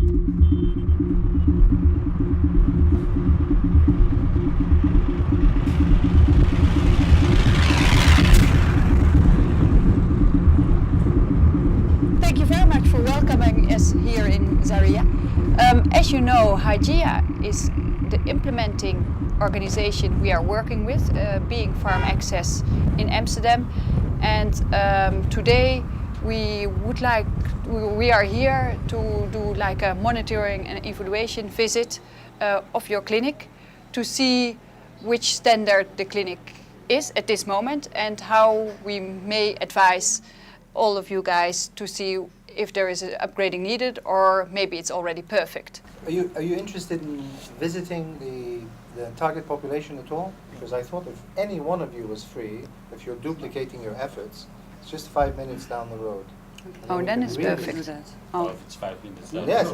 Thank you very much for welcoming us here in Zaria. As you know, HYGEA is the implementing organization we are working with, being Farm Access in Amsterdam. And today we are here to do like a monitoring and evaluation visit of your clinic to see which standard the clinic is at this moment and how we may advise all of you guys to see if there is an upgrading needed or maybe it's already perfect. Are you interested in visiting the target population at all? Because I thought if any one of you was free, if you're duplicating your efforts, it's just 5 minutes down the road. Oh, then it's perfect. Oh, if it's 5 minutes. Yes.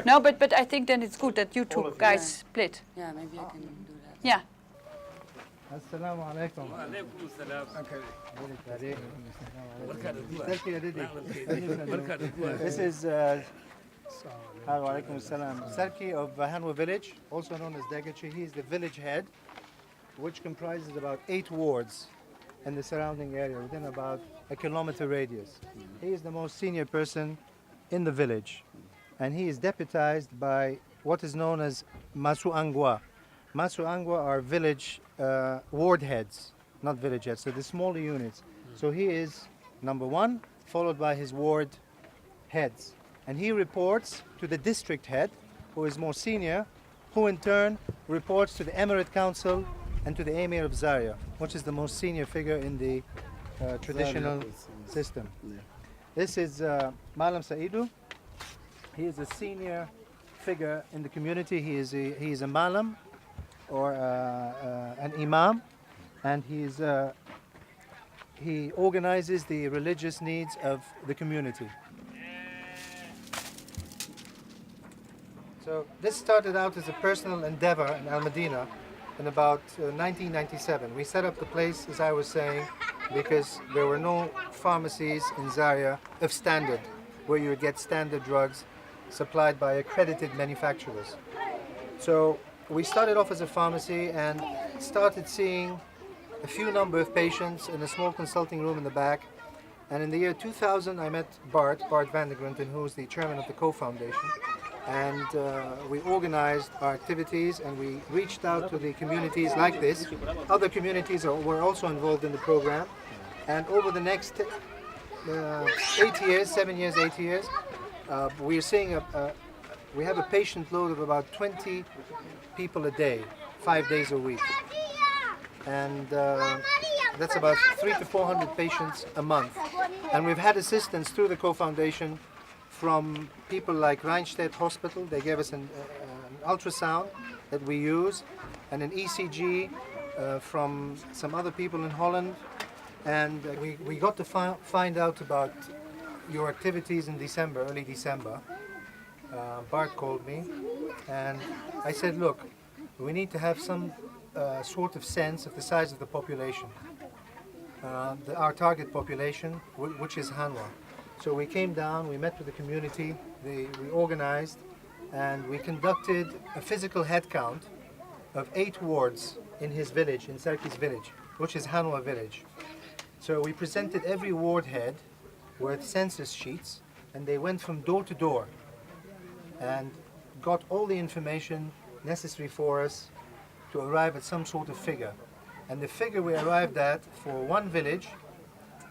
No, but I think then it's good that you two guys split. Yeah, maybe I can do that. Yeah. Assalamu alaikum. This is Sarki of Hanwa village, also known as Dagachi. He is the village head, which comprises about 8 wards in the surrounding area within about a kilometer radius. He is the most senior person in the village, and he is deputized by what is known as Masu Angwa. Masu Angwa are village ward heads, not village heads, so the smaller units. So he is number 1, followed by his ward heads. And he reports to the district head, who is more senior, who in turn reports to the Emirate Council and to the Emir of Zaria, which is the most senior figure in the traditional system. This is Malam Saidu. He is a senior figure in the community. He is a Malam, or an imam, and he organizes the religious needs of the community. So this started out as a personal endeavor in Almadina in about 1997. We set up the place, as I was saying, because there were no pharmacies in Zaria of standard, where you would get standard drugs supplied by accredited manufacturers. So we started off as a pharmacy and started seeing a few number of patients in a small consulting room in the back. And in the year 2000, I met Bart van der Grunten, who is the chairman of the co-foundation. And we organized our activities and we reached out to the communities like this. Other communities were also involved in the program. And over the next 8 years, 7 years, 8 years, we're seeing we have a patient load of about 20 people a day, 5 days a week. And that's about 300 to 400 patients a month. And we've had assistance through the co-foundation from people like Rheinstedt Hospital. They gave us an ultrasound that we use, and an ECG from some other people in Holland. And we got to find out about your activities in December, early December. Bart called me, and I said, look, we need to have some sort of sense of the size of the population, our target population, which is Hanwa. So we came down, we met with the community, we organized, and we conducted a physical head count of 8 wards in his village, in Sarki's village, which is Hanwa village. So we presented every ward head with census sheets, and they went from door to door and got all the information necessary for us to arrive at some sort of figure. And the figure we arrived at for one village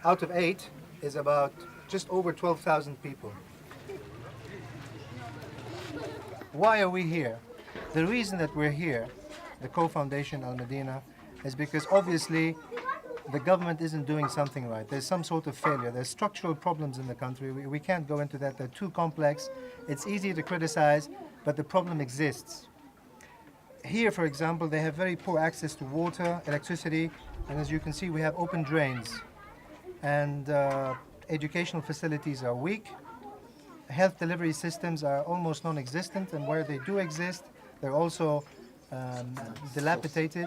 out of 8 is about just over 12,000 people. Why are we here? The reason that we're here, the co-foundation Almadina, is because obviously the government isn't doing something right. There's some sort of failure. There's structural problems in the country. We can't go into that. They're too complex. It's easy to criticize, but the problem exists. Here, for example, they have very poor access to water, electricity, and as you can see, we have open drains. And educational facilities are weak. Health delivery systems are almost non-existent, and where they do exist, they're also dilapidated.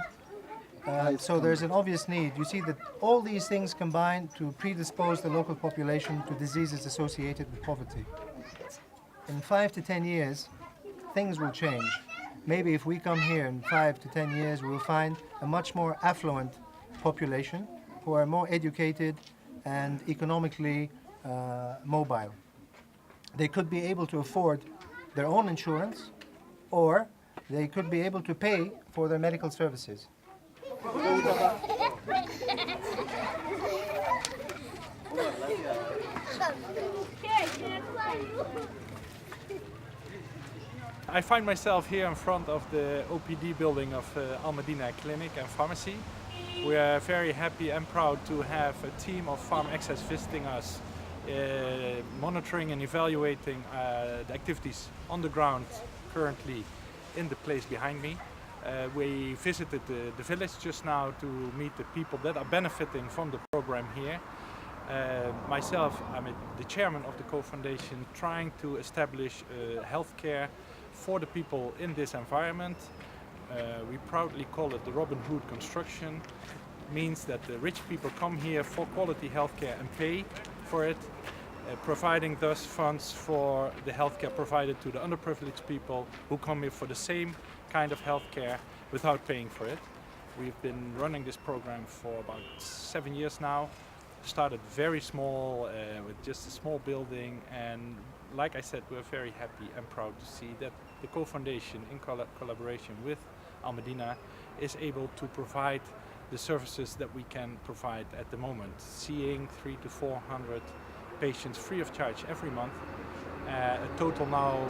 So there's an obvious need. You see that all these things combine to predispose the local population to diseases associated with poverty. in 5 to 10 years, things will change. Maybe if we come here in 5 to 10 years, we will find a much more affluent population who are more educated and economically mobile. They could be able to afford their own insurance, or they could be able to pay for their medical services. I find myself here in front of the OPD building of Almadina Clinic and Pharmacy. We are very happy and proud to have a team of Farm Access visiting us, monitoring and evaluating the activities on the ground currently in the place behind me. We visited the village just now to meet the people that are benefiting from the program here. Myself, I'm the chairman of the co-foundation, trying to establish healthcare for the people in this environment. We proudly call it the Robin Hood construction. Means that the rich people come here for quality healthcare and pay for it, providing thus funds for the healthcare provided to the underprivileged people who come here for the same kind of healthcare without paying for it. We've been running this program for about 7 years now. Started very small with just a small building, and like I said, we're very happy and proud to see that the co-foundation in collaboration with Almadina is able to provide the services that we can provide at the moment, seeing 300 to 400 patients free of charge every month, a total now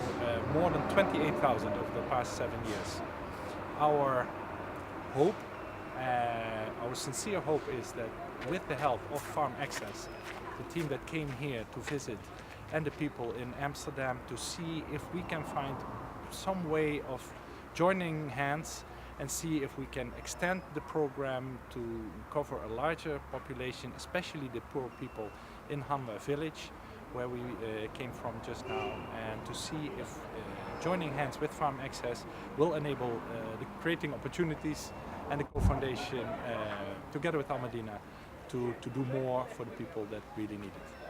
more than 28,000 over the past 7 years. Our hope, our sincere hope is that with the help of Farm Access, the team that came here to visit, and the people in Amsterdam, to see if we can find some way of joining hands and see if we can extend the program to cover a larger population, especially the poor people in Hanwa village, where we came from just now, and to see if joining hands with Farm Access will enable the creating opportunities and the co-foundation together with Almadina to do more for the people that really need it.